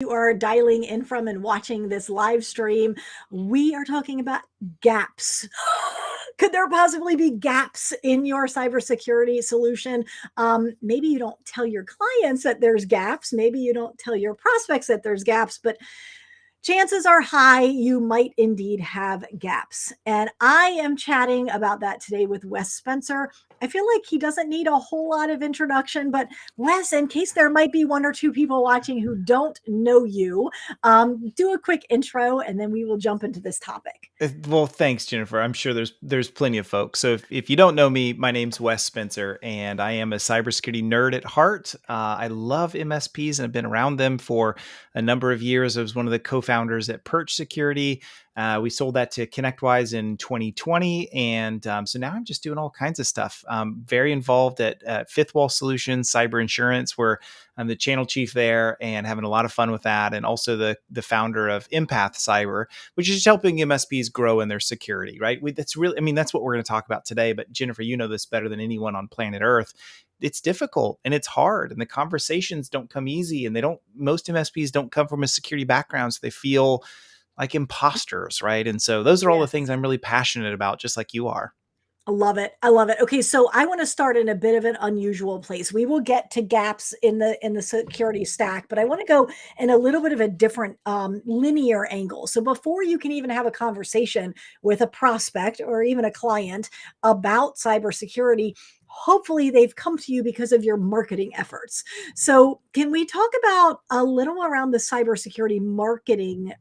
You are dialing in from and watching this live stream, we are talking about gaps. Could there possibly be gaps in your cybersecurity solution? Maybe you don't tell your clients that there's gaps. Maybe you don't tell your prospects that there's gaps, but chances are high you might indeed have gaps. And I am chatting about that today with Wes Spencer. I feel like he doesn't need a whole lot of introduction, but Wes, in case there might be one or two people watching who don't know you, do a quick intro and then we will jump into this topic. Well, thanks, Jennifer. I'm sure there's plenty of folks. So if you don't know me, my name's Wes Spencer, and I am a cybersecurity nerd at heart. I love MSPs and have been around them for a number of years. I was one of the co-founders at Perch Security. We sold that to ConnectWise in 2020, and so now I'm just doing all kinds of stuff. Very involved at Fifth Wall Solutions, cyber insurance, where I'm the channel chief there, and having a lot of fun with that, and also the founder of Empath Cyber, which is helping MSPs grow in their security, right? That's really, I mean, that's what we're going to talk about today. But Jennifer, you know this better than anyone on planet Earth. It's difficult and it's hard, and the conversations don't come easy, and most MSPs don't come from a security background, so they feel like imposters, right? And so those are all the Yes. things I'm really passionate about, just like you are. I love it. I love it. Okay, so I want to start in a bit of an unusual place. We will get to gaps in the security stack, but I want to go in a little bit of a different linear angle. So before you can even have a conversation with a prospect or even a client about cybersecurity, hopefully they've come to you because of your marketing efforts. So can we talk about a little around the cybersecurity marketing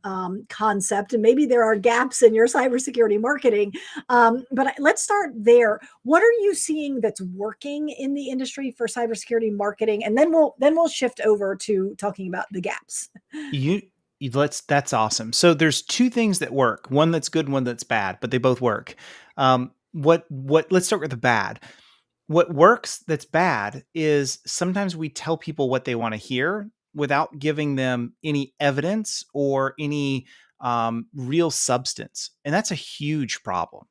concept? And maybe there are gaps in your cybersecurity marketing, but let's start there. What are you seeing that's working in the industry for cybersecurity marketing, and then we'll shift over to talking about the gaps. You that's awesome. So there's two things that work, one that's good, one that's bad, but they both work. Let's start with the bad. What works that's bad is sometimes we tell people what they want to hear without giving them any evidence or any real substance. And that's a huge problem.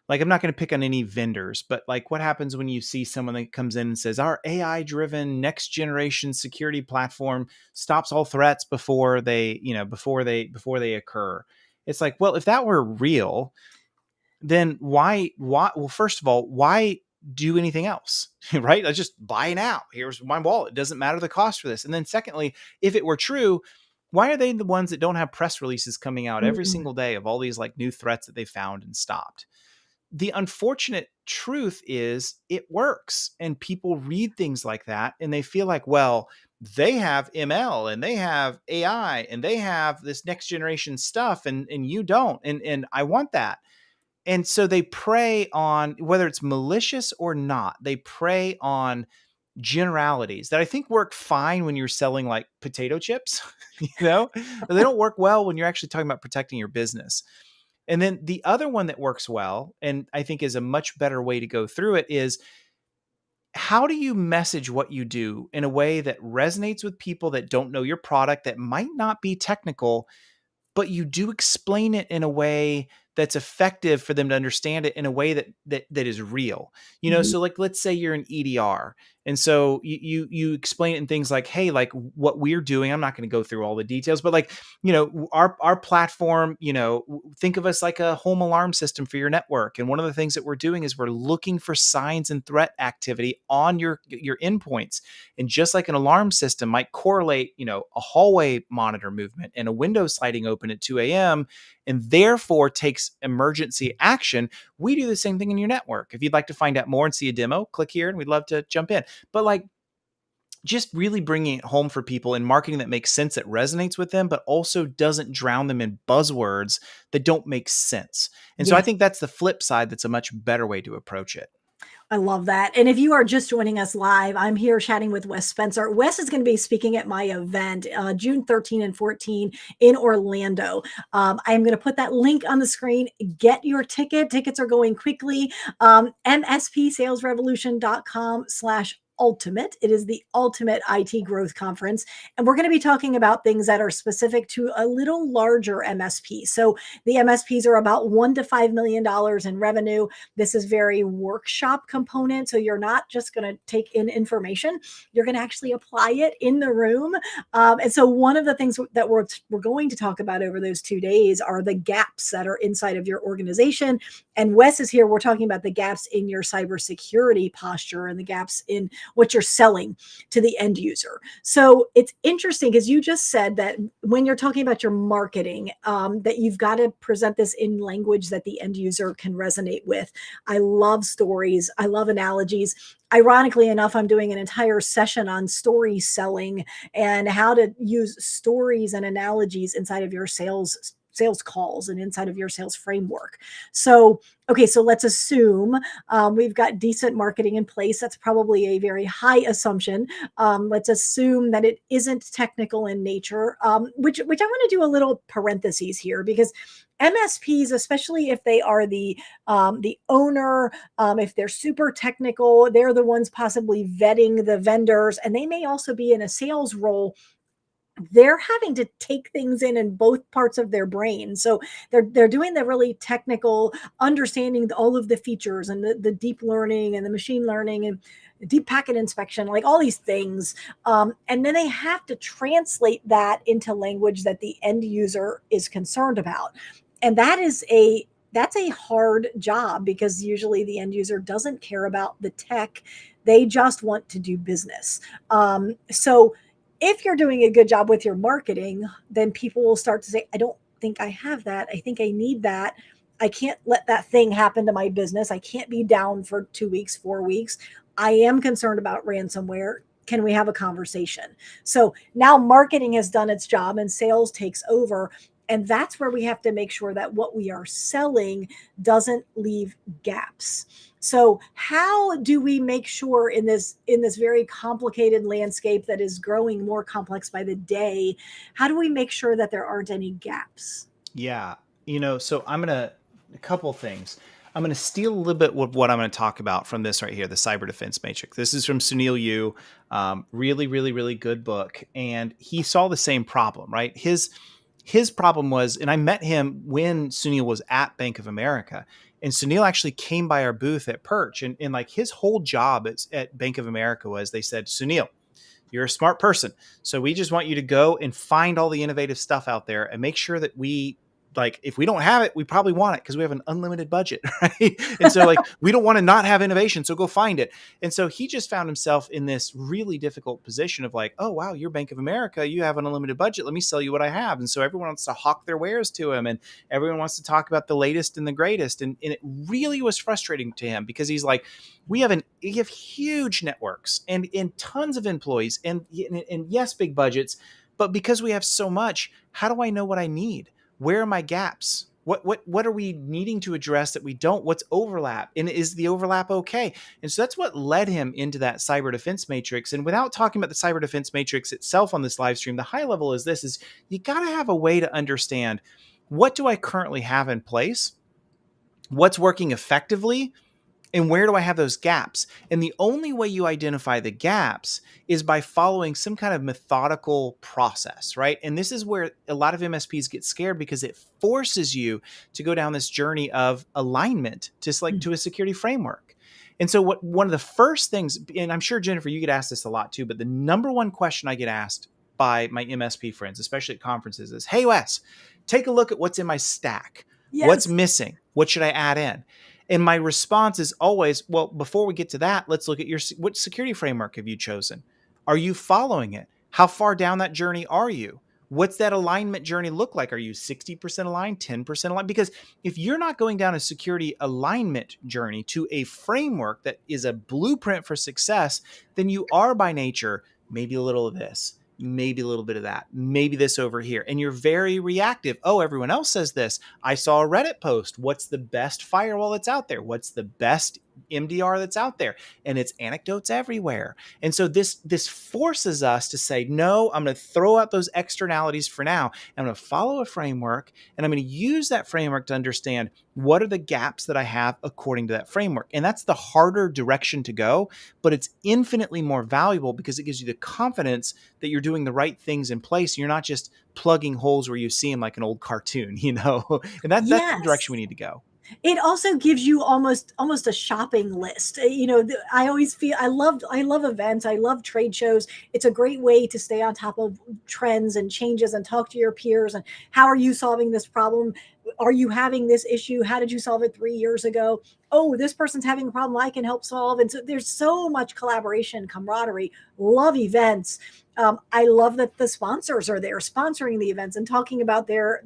Like, I'm not going to pick on any vendors, but like, what happens when you see someone that comes in and says, our AI driven next generation security platform stops all threats before they occur. It's like, well, if that were real, then well, first of all, why do anything else? Right? I just buy now. Here's my wallet. It doesn't matter the cost for this. And then secondly, if it were true, why are they the ones that don't have press releases coming out every Mm, single day of all these like new threats that they found and stopped? The unfortunate truth is it works, and people read things like that and they feel like, well, they have ML and they have AI and they have this next generation stuff, and you don't, and I want that. And so they prey on, whether it's malicious or not, they prey on generalities that I think work fine when you're selling like potato chips, but they don't work well when you're actually talking about protecting your business. And then the other one that works well, and I think is a much better way to go through it, is how do you message what you do in a way that resonates with people that don't know your product, that might not be technical, but you do explain it in a way that's effective for them to understand it in a way that is real. mhm. So like, let's say you're an EDR, and so you explain it in things like, hey, like what we're doing, I'm not going to go through all the details, but like, our platform, think of us like a home alarm system for your network. And one of the things that we're doing is we're looking for signs and threat activity on your endpoints. And just like an alarm system might correlate, a hallway monitor movement and a window sliding open at 2 a.m., and therefore takes emergency action, we do the same thing in your network. If you'd like to find out more and see a demo, click here and we'd love to jump in. But like, just really bringing it home for people in marketing that makes sense, that resonates with them, but also doesn't drown them in buzzwords that don't make sense. And so I Yes. think that's the flip side. That's a much better way to approach it. I love that. And if you are just joining us live, I'm here chatting with Wes Spencer. Wes is going to be speaking at my event June 13 and 14 in Orlando. I'm going to put that link on the screen. Get your ticket. Tickets are going quickly. MSPsalesrevolution.com/ ultimate. It is the ultimate IT growth conference. And we're going to be talking about things that are specific to a little larger MSP. So the MSPs are about $1 to $5 million in revenue. This is very workshop component. So you're not just going to take in information, you're going to actually apply it in the room. And so one of the things that we're going to talk about over those 2 days are the gaps that are inside of your organization. And Wes is here. We're talking about the gaps in your cybersecurity posture and the gaps in what you're selling to the end user. So it's interesting because you just said that when you're talking about your marketing, that you've got to present this in language that the end user can resonate with. I love stories. I love analogies. Ironically enough, I'm doing an entire session on story selling and how to use stories and analogies inside of your sales calls and inside of your sales framework. So, okay, so let's assume we've got decent marketing in place. That's probably a very high assumption. Let's assume that it isn't technical in nature, which I want to do a little parentheses here because MSPs, especially if they are the owner, if they're super technical, they're the ones possibly vetting the vendors, and they may also be in a sales role. They're having to take things in both parts of their brain. So they're doing the really technical, understanding all of the features and the deep learning and the machine learning and deep packet inspection, like all these things. And then they have to translate that into language that the end user is concerned about. And that's a hard job because usually the end user doesn't care about the tech. They just want to do business. So if you're doing a good job with your marketing, then people will start to say, I don't think I have that. I think I need that. I can't let that thing happen to my business. I can't be down for 2 weeks, 4 weeks. I am concerned about ransomware. Can we have a conversation? So now marketing has done its job and sales takes over. And that's where we have to make sure that what we are selling doesn't leave gaps. So how do we make sure in this very complicated landscape that is growing more complex by the day, how do we make sure that there aren't any gaps? Yeah. So a couple things. I'm going to steal a little bit of what I'm going to talk about from this right here, the Cyber Defense Matrix. This is from Sunil Yu. Really, really, really good book. And he saw the same problem, right? His problem was, and I met him when Sunil was at Bank of America. And Sunil actually came by our booth at Perch. And like his whole job at Bank of America was, they said, Sunil, you're a smart person. So we just want you to go and find all the innovative stuff out there and make sure that if we don't have it, we probably want it because we have an unlimited budget, right? And so we don't want to not have innovation. So go find it. And so he just found himself in this really difficult position of oh, wow, you're Bank of America. You have an unlimited budget. Let me sell you what I have. And so everyone wants to hawk their wares to him and everyone wants to talk about the latest and the greatest. And it really was frustrating to him because he's like, we have huge networks and tons of employees and yes, big budgets, but because we have so much, how do I know what I need? Where are my gaps? What are we needing to address that we don't? What's overlap? And is the overlap okay? And so that's what led him into that cyber defense matrix. And without talking about the cyber defense matrix itself on this live stream, the high level is you got to have a way to understand, what do I currently have in place? What's working effectively? And where do I have those gaps? And the only way you identify the gaps is by following some kind of methodical process, right? And this is where a lot of MSPs get scared because it forces you to go down this journey of alignment, just like to a security framework. And so one of the first things, and I'm sure, Jennifer, you get asked this a lot too, but the number one question I get asked by my MSP friends, especially at conferences, is, hey, Wes, take a look at what's in my stack. Yes. What's missing? What should I add in? And my response is always, well, before we get to that, let's look at what security framework have you chosen? Are you following it? How far down that journey are you? What's that alignment journey look like? Are you 60% aligned, 10% aligned? Because if you're not going down a security alignment journey to a framework that is a blueprint for success, then you are by nature maybe a little of this, maybe a little bit of that, maybe this over here. And you're very reactive. Oh, everyone else says this. I saw a Reddit post. What's the best firewall that's out there? What's the best MDR that's out there, and it's anecdotes everywhere. And so this forces us to say, no, I'm going to throw out those externalities for now. I'm going to follow a framework, and I'm going to use that framework to understand what are the gaps that I have according to that framework. And that's the harder direction to go, but it's infinitely more valuable because it gives you the confidence that you're doing the right things in place. You're not just plugging holes where you see them like an old cartoon, and that's the direction Yes. we need to go. It also gives you almost a shopping list. I always feel I love events, I love trade shows. It's a great way to stay on top of trends and changes and talk to your peers and how are you solving this problem? Are you having this issue? How did you solve it 3 years ago? Oh, this person's having a problem I can help solve. And so there's so much collaboration, camaraderie. Love events. I love that the sponsors are there sponsoring the events and talking about their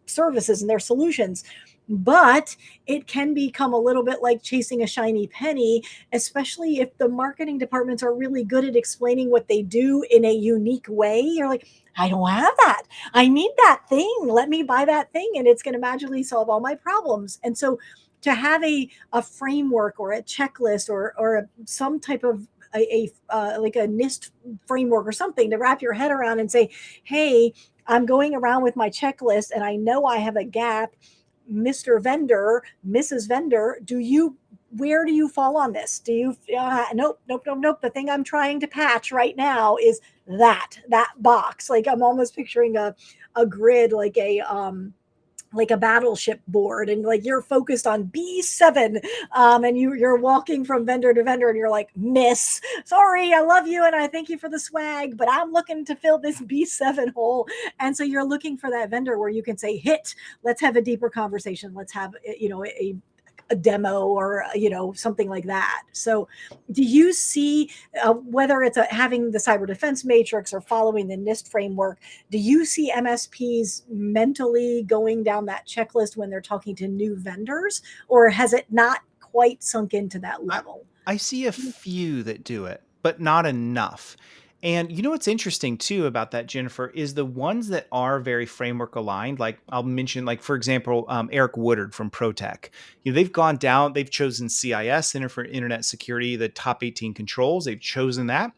services and their solutions, but it can become a little bit like chasing a shiny penny, especially if the marketing departments are really good at explaining what they do in a unique way. You're like, I don't have that. I need that thing. Let me buy that thing and it's going to magically solve all my problems. And so to have a framework or a checklist or some type of like a NIST framework or something to wrap your head around and say, hey, I'm going around with my checklist and I know I have a gap. Mr. Vendor, Mrs. Vendor, where do you fall on this? Do you, nope, nope, nope, nope. The thing I'm trying to patch right now is that box. Like I'm almost picturing a grid, like a battleship board, and like you're focused on B7, and you're walking from vendor to vendor and you're like, miss, sorry, I love you and I thank you for the swag, but I'm looking to fill this B7 hole. And so you're looking for that vendor where you can say, hit, let's have a deeper conversation, let's have a demo or something like that. So do you see, whether it's having the cyber defense matrix or following the NIST framework, do you see MSPs mentally going down that checklist when they're talking to new vendors, or has it not quite sunk into that I, level? I see a few that do it, but not enough. And you know what's interesting too about that, Jennifer, is the ones that are very framework aligned. Like I'll mention, like for example, Eric Woodard from ProTech. They've gone down. They've chosen CIS, Center for Internet Security, the top 18 controls. They've chosen that.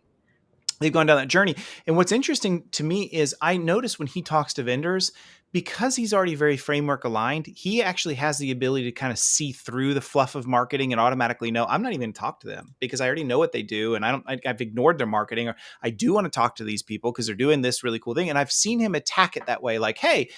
They've gone down that journey. And what's interesting to me is I notice when he talks to vendors, because he's already very framework aligned, he actually has the ability to kind of see through the fluff of marketing and automatically know I'm not even going to talk to them because I already know what they do. And I've ignored their marketing, or I do want to talk to these people because they're doing this really cool thing. And I've seen him attack it that way. Like, hey,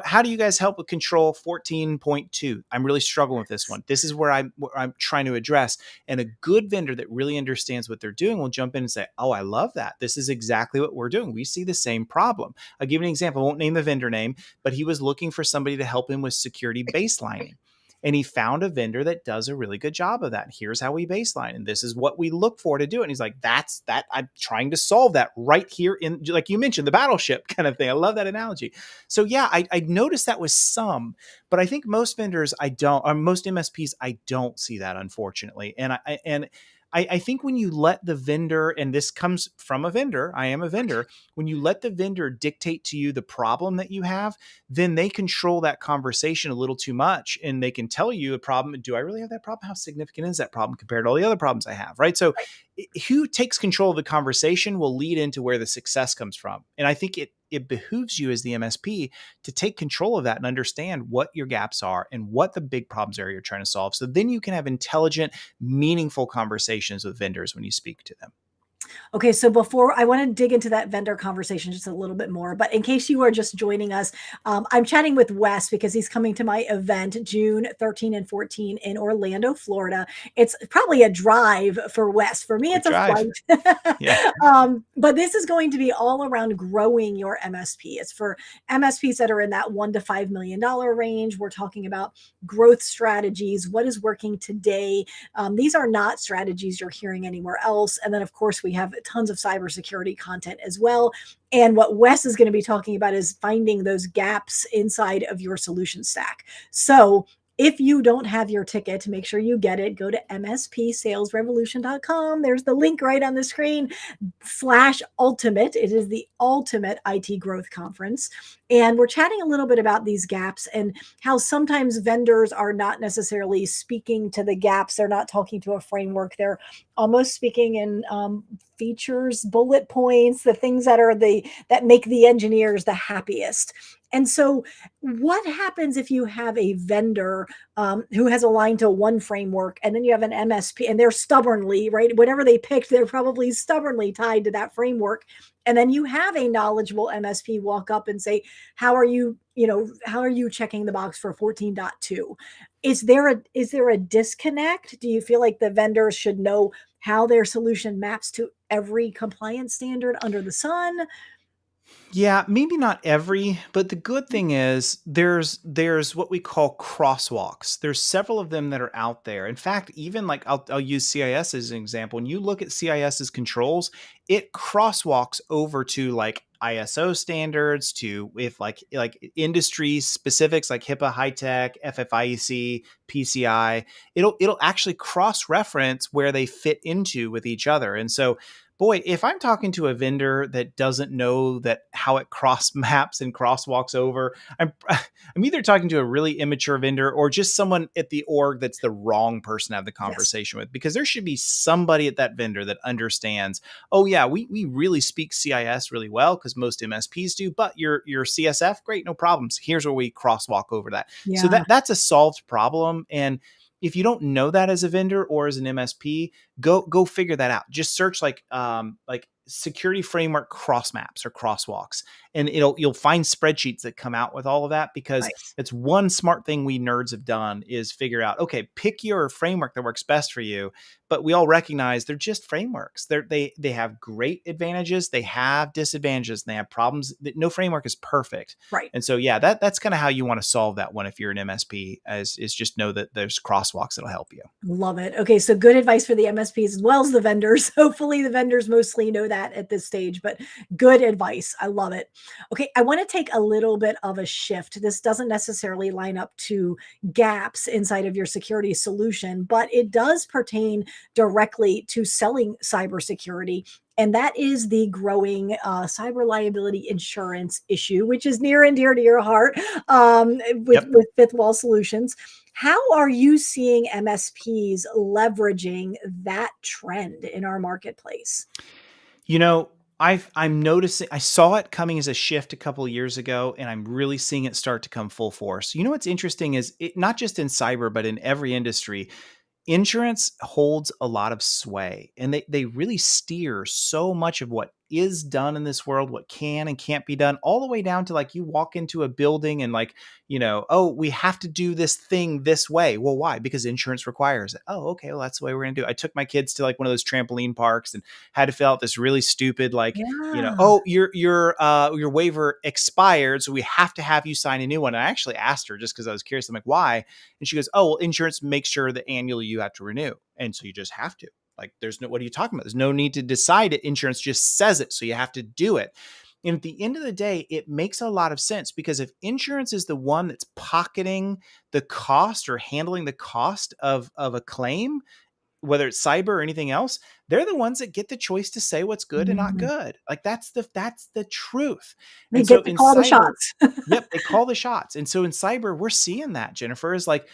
how do you guys help with control 14.2? I'm really struggling with this one. This is where I'm trying to address. And a good vendor that really understands what they're doing will jump in and say, oh, I love that. This is exactly what we're doing. We see the same problem. I'll give you an example. I won't name the vendor name, but he was looking for somebody to help him with security baselining. And he found a vendor that does a really good job of that. Here's how we baseline, and this is what we look for to do it. And he's like, that's that. I'm trying to solve that right here in, like you mentioned, the battleship kind of thing. I love that analogy. So yeah, I noticed that with some, but I think most vendors I don't, or most MSPs I don't see that, unfortunately. I think when you let the vendor, and this comes from a vendor, I am a vendor, when you let the vendor dictate to you the problem that you have, then they control that conversation a little too much, and they can tell you a problem. Do I really have that problem? How significant is that problem compared to all the other problems I have? Right. So who takes control of the conversation will lead into where the success comes from. And I think it behooves you as the MSP to take control of that and understand what your gaps are and what the big problems are you're trying to solve. So then you can have intelligent, meaningful conversations with vendors when you speak to them. Okay, so before I want to dig into that vendor conversation just a little bit more, but in case you are just joining us, I'm chatting with Wes because he's coming to my event June 13 and 14 in Orlando, Florida. It's probably a drive for Wes. For me, Good it's a drive. flight. Yeah. But this is going to be all around growing your MSP. It's for MSPs that are in that $1 to $5 million range. We're talking about growth strategies, what is working today. These are not strategies you're hearing anywhere else. And then, of course, we have tons of cybersecurity content as well. And what Wes is going to be talking about is finding those gaps inside of your solution stack. So If you don't have your ticket, make sure you get it. Go to mspsalesrevolution.com. There's the link right on the screen /ultimate. It is the ultimate IT growth conference. And we're chatting a little bit about these gaps and how sometimes vendors are not necessarily speaking to the gaps. They're not talking to a framework. They're almost speaking in features, bullet points, the things that are that make the engineers the happiest. And so, what happens if you have a vendor who has aligned to one framework, and then you have an MSP, and they're stubbornly, right? Whatever they picked, they're probably stubbornly tied to that framework. And then you have a knowledgeable MSP walk up and say, "How are you? How are you checking the box for 14.2?" Is there a disconnect? Do you feel like the vendors should know how their solution maps to every compliance standard under the sun? Yeah, maybe not every, but the good thing is there's what we call crosswalks. There's several of them that are out there. In fact, even like I'll use CIS as an example. When you look at CIS's controls, it crosswalks over to like ISO standards, to if like industry specifics like HIPAA, high tech, FFIEC, PCI. It'll actually cross reference where they fit into with each other. And so boy, if I'm talking to a vendor that doesn't know that how it cross maps and crosswalks over, I'm either talking to a really immature vendor or just someone at the org that's the wrong person to have the Yes. conversation with, because there should be somebody at that vendor that understands, oh yeah, we really speak CIS really well because most MSPs do, but your CSF, great, no problems. Here's where we crosswalk over that. So Yeah. that's a solved problem. And if you don't know that as a vendor or as an MSP, go figure that out. Just search like security framework cross maps or crosswalks, and you'll find spreadsheets that come out with all of that, because Nice. it's one smart thing we nerds have done is figure out, okay, pick your framework that works best for you. But we all recognize they're just frameworks. They have great advantages, they have disadvantages, and they have problems. That no framework is perfect. Right. And so yeah, that's kind of how you want to solve that one if you're an MSP, is just know that there's crosswalks that'll help you. Love it. Okay, so good advice for the MSPs as well as the vendors. Hopefully, the vendors mostly know that at this stage, but good advice. I love it. Okay, I want to take a little bit of a shift. This doesn't necessarily line up to gaps inside of your security solution, but it does pertain directly to selling cybersecurity. And that is the growing cyber liability insurance issue, which is near and dear to your heart with, Yep. with Fifth Wall Solutions. How are you seeing MSPs leveraging that trend in our marketplace? You know, I'm noticing, I saw it coming as a shift a couple of years ago, and I'm really seeing it start to come full force. You know what's interesting is it not just in cyber, but in every industry, insurance holds a lot of sway, and they really steer so much of what is done in this world, what can and can't be done, all the way down to like you walk into a building and like, oh, we have to do this thing this way. Well, why? Because insurance requires it. Oh, okay, well, that's the way we're gonna do it. I took my kids to like one of those trampoline parks and had to fill out this really stupid like, Yeah. oh, your waiver expired, so we have to have you sign a new one. And I actually asked her just because I was curious. I'm like, why? And she goes, oh, well, insurance makes sure that annually you have to renew. And so you just have to. Like, there's no, what are you talking about? There's no need to decide it. Insurance just says it. So you have to do it. And at the end of the day, it makes a lot of sense, because if insurance is the one that's pocketing the cost or handling the cost of a claim, whether it's cyber or anything else, they're the ones that get the choice to say what's good and not Mhm. good. Like that's the truth. They And so get to in call the cyber, shots. yep, they call the shots. And so in cyber, we're seeing that, Jennifer, is like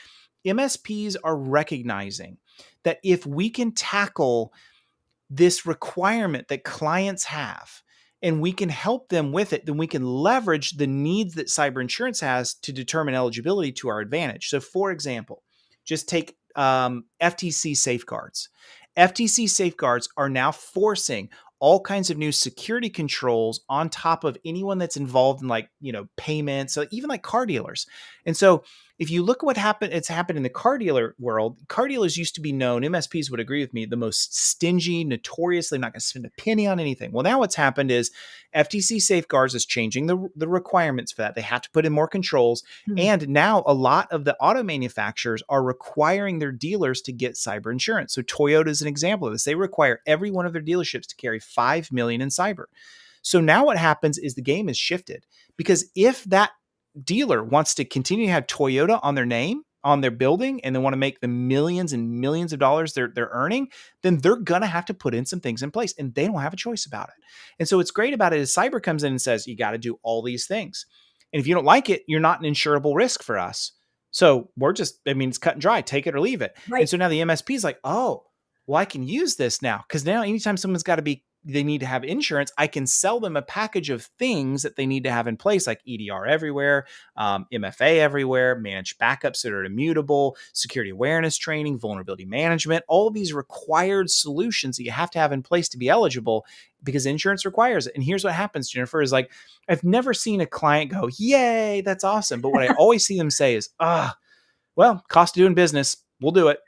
MSPs are recognizing that if we can tackle this requirement that clients have and we can help them with it, then we can leverage the needs that cyber insurance has to determine eligibility to our advantage. So, for example, just take FTC safeguards. FTC safeguards are now forcing all kinds of new security controls on top of anyone that's involved in like, payments, so even like car dealers. And so if you look at what happened, it's happened in the car dealer world. Car dealers used to be known, MSPs would agree with me, the most stingy, notoriously not going to spend a penny on anything. Well, now what's happened is FTC safeguards is changing the requirements for that. They have to put in more controls. Hmm. And now a lot of the auto manufacturers are requiring their dealers to get cyber insurance. So Toyota is an example of this. They require every one of their dealerships to carry 5 million in cyber. So now what happens is the game is shifted, because if that dealer wants to continue to have Toyota on their name, on their building and they want to make the millions and millions of dollars they're earning, then they're going to have to put in some things in place and they don't have a choice about it. And so what's great about it is cyber comes in and says, you got to do all these things. And if you don't like it, you're not an insurable risk for us. So we're just, I mean, it's cut and dry, take it or leave it. And Right. so now the MSP is like, oh, well, I can use this now. Cause now anytime someone's got to be, they need to have insurance, I can sell them a package of things that they need to have in place, like EDR everywhere, MFA everywhere, managed backups that are immutable, security awareness training, vulnerability management, all of these required solutions that you have to have in place to be eligible because insurance requires it. And here's what happens, Jennifer, is like, I've never seen a client go, yay, that's awesome. But what I always see them say is, well, cost of doing business, we'll do it.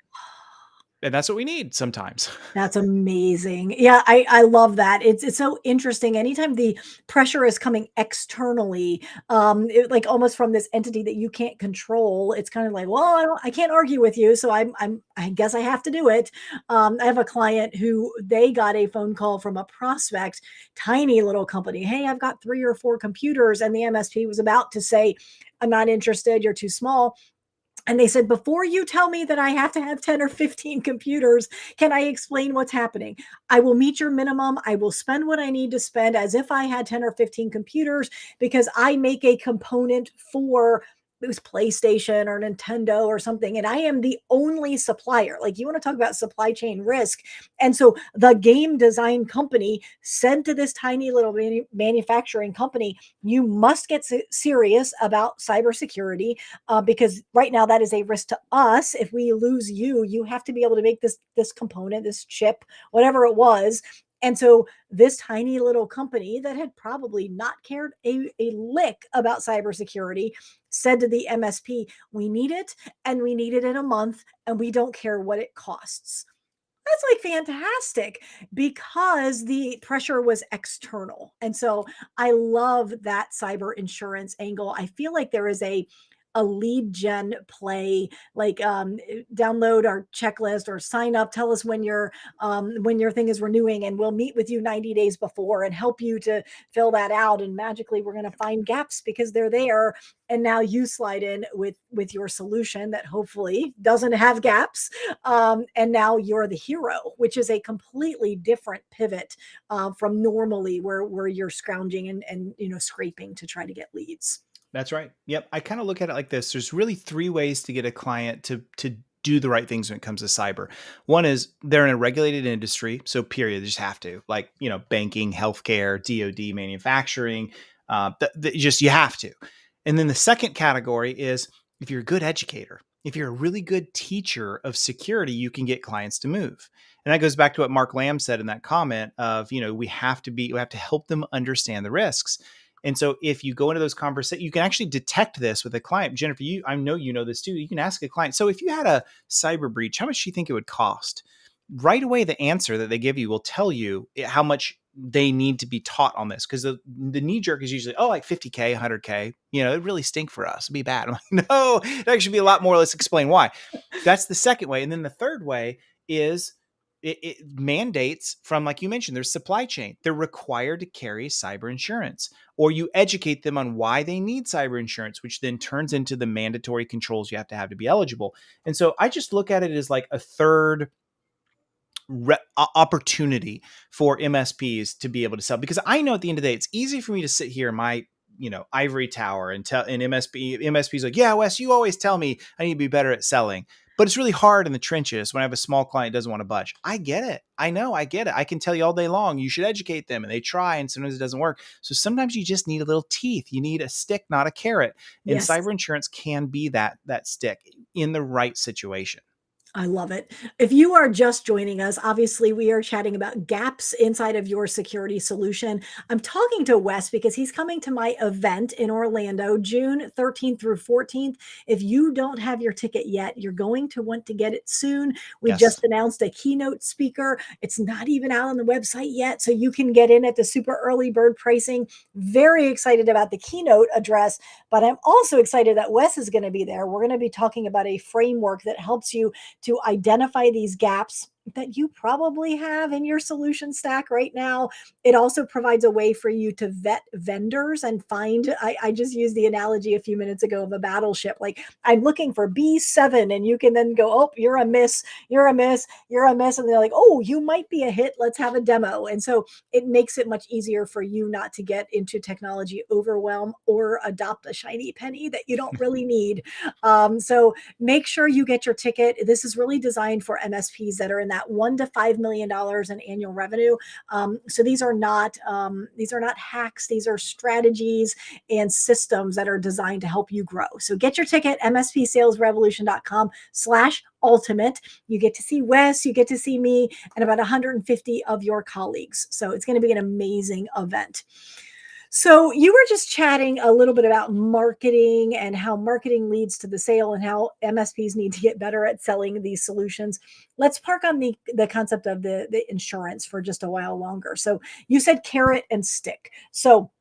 And that's what we need sometimes. That's amazing. Yeah, I love that. It's so interesting. Anytime the pressure is coming externally, like almost from this entity that you can't control, it's kind of like, well, I can't argue with you, so I guess I have to do it. I have a client who they got a phone call from a prospect, tiny little company. Hey, I've got 3 or 4 computers, and the MSP was about to say, I'm not interested. You're too small. And they said, before you tell me that I have to have 10 or 15 computers, can I explain what's happening? I will meet your minimum. I will spend what I need to spend as if I had 10 or 15 computers because I make a component for it was PlayStation or Nintendo or something. And I am the only supplier. Like, you want to talk about supply chain risk. And so the game design company said to this tiny little manufacturing company, you must get serious about cybersecurity because right now that is a risk to us. If we lose you, you have to be able to make this component, this chip, whatever it was. And so this tiny little company that had probably not cared a lick about cybersecurity said to the MSP, we need it and we need it in a month and we don't care what it costs. That's like fantastic because the pressure was external. And so I love that cyber insurance angle. I feel like there is a lead gen play, like download our checklist or sign up, tell us when your thing is renewing, and we'll meet with you 90 days before and help you to fill that out, and magically we're going to find gaps because they're there. And now you slide in with your solution that hopefully doesn't have gaps, and now you're the hero, which is a completely different pivot from normally where you're scrounging and scraping to try to get leads. That's right. Yep. I kind of look at it like this. There's really 3 ways to get a client to do the right things when it comes to cyber. One is they're in a regulated industry, so period, they just have to, like, banking, healthcare, DoD, manufacturing, just you have to. And then the second category is if you're a good educator, if you're a really good teacher of security, you can get clients to move. And that goes back to what Mark Lamb said in that comment of, we have to help them understand the risks. And so if you go into those conversations, you can actually detect this with a client. Jennifer, I know you know this too. You can ask a client, so if you had a cyber breach, how much do you think it would cost? Right away, the answer that they give you will tell you how much they need to be taught on this. Because the knee jerk is usually, like 50K, 100K. It really stink for us. It'd be bad. I'm like, no, it actually be a lot more. Let's explain why. That's the second way. And then the third way is it mandates from, like you mentioned, there's supply chain. They're required to carry cyber insurance, or you educate them on why they need cyber insurance, which then turns into the mandatory controls you have to be eligible. And so I just look at it as like a third opportunity for MSPs to be able to sell, because I know at the end of the day, it's easy for me to sit here in my ivory tower and tell an MSP's like, yeah, Wes, you always tell me I need to be better at selling. But it's really hard in the trenches when I have a small client that doesn't want to budge. I get it. I know. I get it. I can tell you all day long, you should educate them, and they try, and sometimes it doesn't work. So sometimes you just need a little teeth. You need a stick, not a carrot. And Yes. cyber insurance can be that stick in the right situation. I love it. If you are just joining us, obviously we are chatting about gaps inside of your security solution. I'm talking to Wes because he's coming to my event in Orlando, June 13th through 14th. If you don't have your ticket yet, you're going to want to get it soon. We Yes. just announced a keynote speaker. It's not even out on the website yet, so you can get in at the super early bird pricing. Very excited about the keynote address, but I'm also excited that Wes is going to be there. We're going to be talking about a framework that helps you to identify these gaps that you probably have in your solution stack right now. It also provides a way for you to vet vendors and find, I just used the analogy a few minutes ago of a battleship. Like, I'm looking for B7, and you can then go, oh, you're a miss, you're a miss, you're a miss. And they're like, oh, you might be a hit. Let's have a demo. And so it makes it much easier for you not to get into technology overwhelm or adopt a shiny penny that you don't really need. So make sure you get your ticket. This is really designed for MSPs that are in that $1 to $5 million in annual revenue. So these are not hacks. These are strategies and systems that are designed to help you grow. So get your ticket, mspsalesrevolution.com/ultimate. You get to see Wes, you get to see me, and about 150 of your colleagues. So it's going to be an amazing event. So you were just chatting a little bit about marketing and how marketing leads to the sale and how MSPs need to get better at selling these solutions. Let's park on the concept of the insurance for just a while longer. So you said carrot and stick. So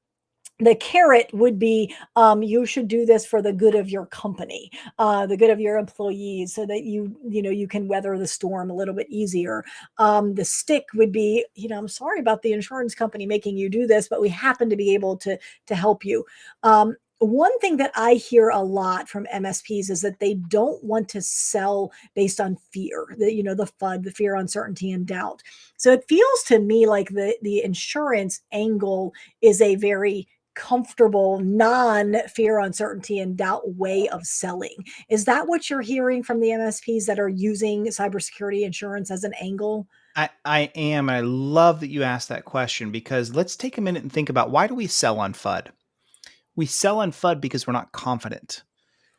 the carrot would be, you should do this for the good of your company, the good of your employees, so that you can weather the storm a little bit easier. The stick would be, I'm sorry about the insurance company making you do this, but we happen to be able to help you. One thing that I hear a lot from MSPs is that they don't want to sell based on fear, the FUD, the fear, uncertainty, and doubt. So it feels to me like the insurance angle is a very comfortable, non-fear, uncertainty, and doubt way of selling. Is that what you're hearing from the MSPs that are using cybersecurity insurance as an angle? I am. And I love that you asked that question, because let's take a minute and think about, why do we sell on FUD? We sell on FUD because we're not confident.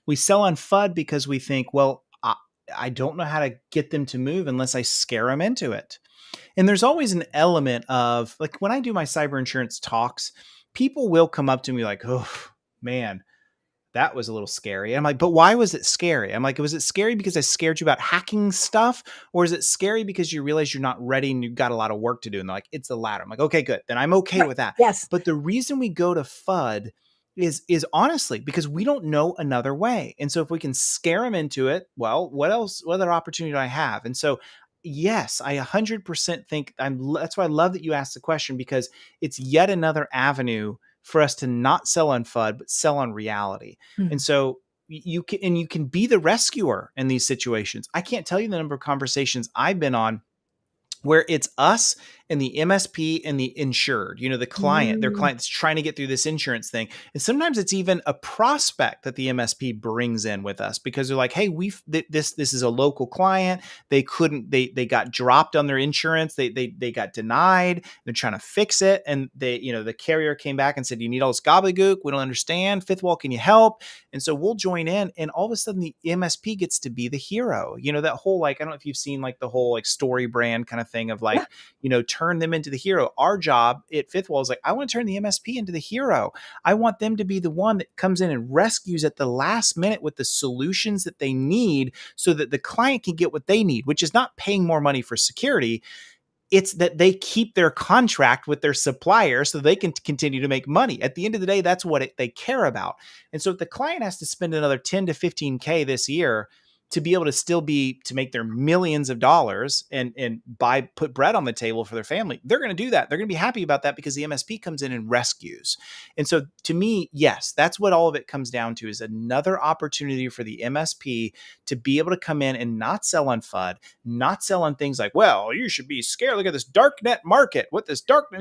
We sell on FUD because we think, well, I don't know how to get them to move unless I scare them into it. And there's always an element of, like, when I do my cyber insurance talks, people will come up to me like, oh man, that was a little scary. And I'm like, but why was it scary? I'm like, was it scary because I scared you about hacking stuff? Or is it scary because you realize you're not ready and you've got a lot of work to do? And they're like, it's the latter. I'm like, okay, good. Then I'm okay Right. with that. Yes. But the reason we go to FUD is honestly because we don't know another way. And so if we can scare them into it, well, what else, what other opportunity do I have? And so yes, I 100% think that's why I love that you asked the question, because it's yet another avenue for us to not sell on FUD, but sell on reality. Hmm. And so you can be the rescuer in these situations. I can't tell you the number of conversations I've been on where it's us and the MSP and the insured, the client, their Mm. client that's trying to get through this insurance thing. And sometimes it's even a prospect that the MSP brings in with us, because they're like, hey, this is a local client. They got dropped on their insurance. They got denied. They're trying to fix it. And the carrier came back and said, you need all this gobbledygook. We don't understand. Fifth wall, can you help? And so we'll join in, and all of a sudden the MSP gets to be the hero. That whole, like, I don't know if you've seen like the whole like story brand kind of thing of Yeah. like, turn them into the hero. Our job at Fifth Wall is like, I want to turn the MSP into the hero. I want them to be the one that comes in and rescues at the last minute with the solutions that they need so that the client can get what they need, which is not paying more money for security. It's that they keep their contract with their supplier so they can continue to make money. At the end of the day, that's what they care about. And so if the client has to spend another 10 to 15K this year to be able to to make their millions of dollars and put bread on the table for their family, they're going to do that. They're going to be happy about that because the MSP comes in and rescues. And so to me, yes, that's what all of it comes down to, is another opportunity for the MSP to be able to come in and not sell on FUD, not sell on things like, well, you should be scared. Look at this dark net market. What this dark,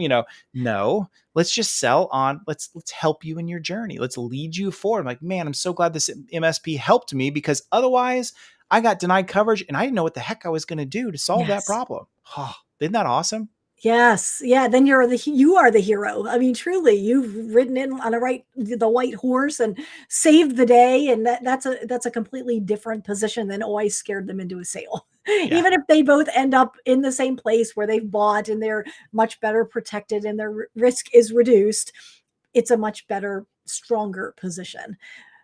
no, let's just sell on, let's help you in your journey. Let's lead you forward. I'm like, man, I'm so glad this MSP helped me, because otherwise I got denied coverage and I didn't know what the heck I was going to do to solve that Yes. problem. Oh, isn't that awesome? Yes. Yeah. Then you are the hero. I mean, truly, you've ridden in on the white horse and saved the day. And that's a completely different position than, oh, I scared them into a sale. Yeah. Even if they both end up in the same place where they've bought and they're much better protected and their risk is reduced, it's a much better, stronger position.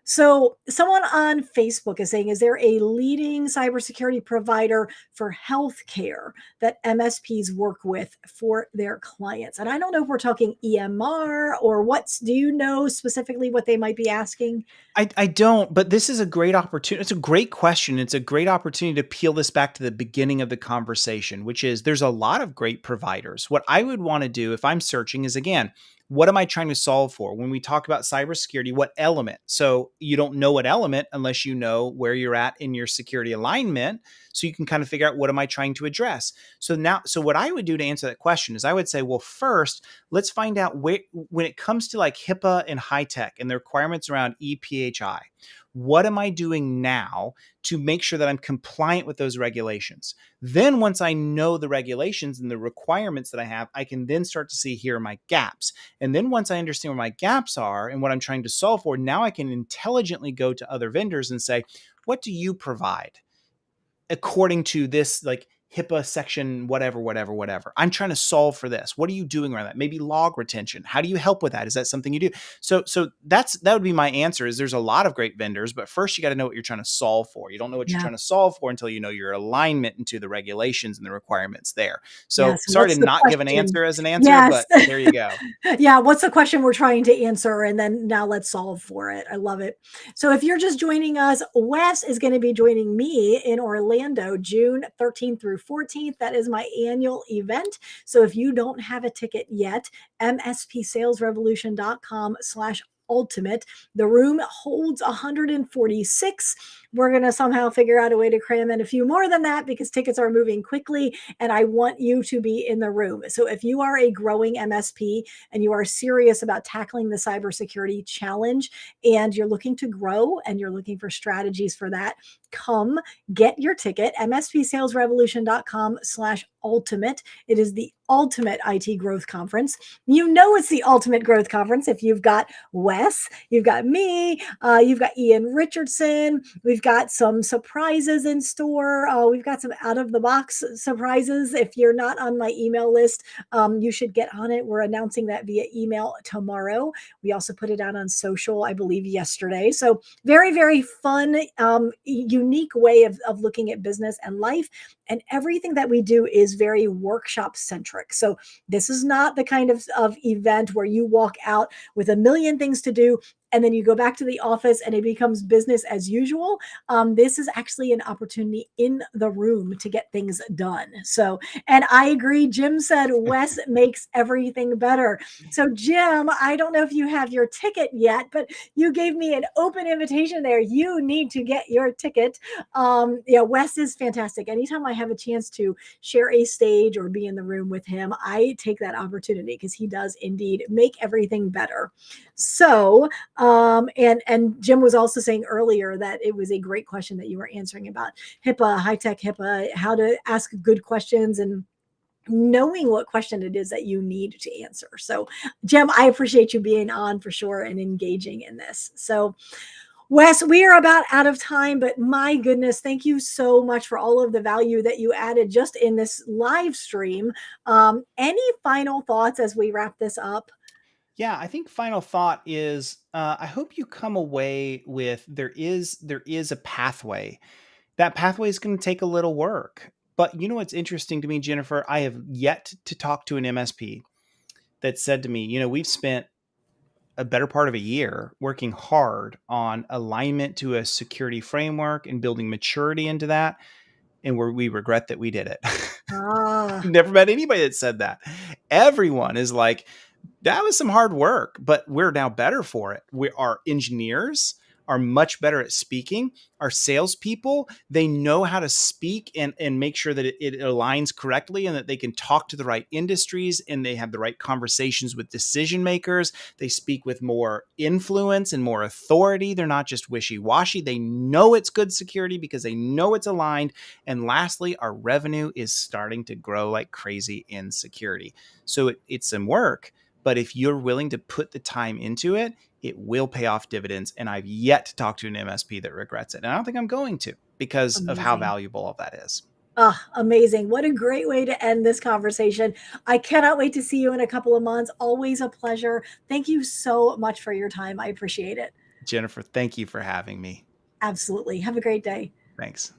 So, someone on Facebook is saying, is there a leading cybersecurity provider for healthcare that MSPs work with for their clients? And I don't know if we're talking EMR or what's, do you know specifically what they might be asking? I don't, but this is a great opportunity. It's a great question. It's a great opportunity to peel this back to the beginning of the conversation, which is there's a lot of great providers. What I would want to do if I'm searching is, again, what am I trying to solve for? When we talk about cybersecurity, what element? So you don't know what element unless you know where you're at in your security alignment. So you can kind of figure out, what am I trying to address? So what I would do to answer that question is I would say, well, first, let's find out where, when it comes to like HIPAA and high tech and the requirements around EPHI, what am I doing now to make sure that I'm compliant with those regulations? Then once I know the regulations and the requirements that I have, I can then start to see, here are my gaps. And then once I understand where my gaps are and what I'm trying to solve for, now I can intelligently go to other vendors and say, what do you provide according to this, like, HIPAA section, whatever, whatever, whatever. I'm trying to solve for this. What are you doing around that? Maybe log retention. How do you help with that? Is that something you do? So that would be my answer. Is there's a lot of great vendors, but first you got to know what you're trying to solve for. You don't know what you're Yeah. trying to solve for until you know your alignment into the regulations and the requirements there. Yeah. So So, sorry what's to the not give an question? answer as an answer, Yes. but there you go. Yeah. What's the question we're trying to answer? And then now let's solve for it. I love it. So, if you're just joining us, Wes is going to be joining me in Orlando, June 13th through 14th. That is my annual event. So, if you don't have a ticket yet, mspsalesrevolution.com/ultimate. The room holds 146. We're going to somehow figure out a way to cram in a few more than that because tickets are moving quickly and I want you to be in the room. So if you are a growing MSP and you are serious about tackling the cybersecurity challenge and you're looking to grow and you're looking for strategies for that, come get your ticket, mspsalesrevolution.com/ultimate. It is the ultimate IT growth conference. You know it's the ultimate growth conference if you've got Wes, you've got me, you've got Ian Richardson. We've got some surprises in store. We've got some out of the box surprises. If you're not on my email list, you should get on it. We're announcing that via email tomorrow. We also put it out on social, I believe, yesterday. So very, very fun, unique way of looking at business and life. And everything that we do is very workshop centric. So this is not the kind of event where you walk out with a million things to do and then you go back to the office and it becomes business as usual. This is actually an opportunity in the room to get things done. So, and I agree. Jim said Wes makes everything better. So, Jim, I don't know if you have your ticket yet, but you gave me an open invitation there. You need to get your ticket. Yeah, Wes is fantastic. Anytime I have a chance to share a stage or be in the room with him, I take that opportunity because he does indeed make everything better. So, and Jim was also saying earlier that it was a great question that you were answering about HIPAA, high tech HIPAA, how to ask good questions and knowing what question it is that you need to answer. So, Jim, I appreciate you being on for sure and engaging in this. So, Wes, we are about out of time, but my goodness, thank you so much for all of the value that you added just in this live stream. Any final thoughts as we wrap this up? Yeah, I think final thought is, I hope you come away with, there is a pathway. That pathway is going to take a little work. But you know what's interesting to me, Jennifer? I have yet to talk to an MSP that said to me, we've spent a better part of a year working hard on alignment to a security framework and building maturity into that. And we regret that we did it. Ah, Never met anybody that said that. Everyone is like, that was some hard work, but we're now better for it. Our engineers are much better at speaking. Our salespeople, they know how to speak and make sure that it aligns correctly and that they can talk to the right industries and they have the right conversations with decision makers. They speak with more influence and more authority. They're not just wishy-washy. They know it's good security because they know it's aligned. And lastly, our revenue is starting to grow like crazy in security. So it's some work. But if you're willing to put the time into it, it will pay off dividends. And I've yet to talk to an MSP that regrets it. And I don't think I'm going to because of how amazing. valuable all that is. Ah, amazing. What a great way to end this conversation. I cannot wait to see you in a couple of months. Always a pleasure. Thank you so much for your time. I appreciate it. Jennifer, thank you for having me. Absolutely. Have a great day. Thanks.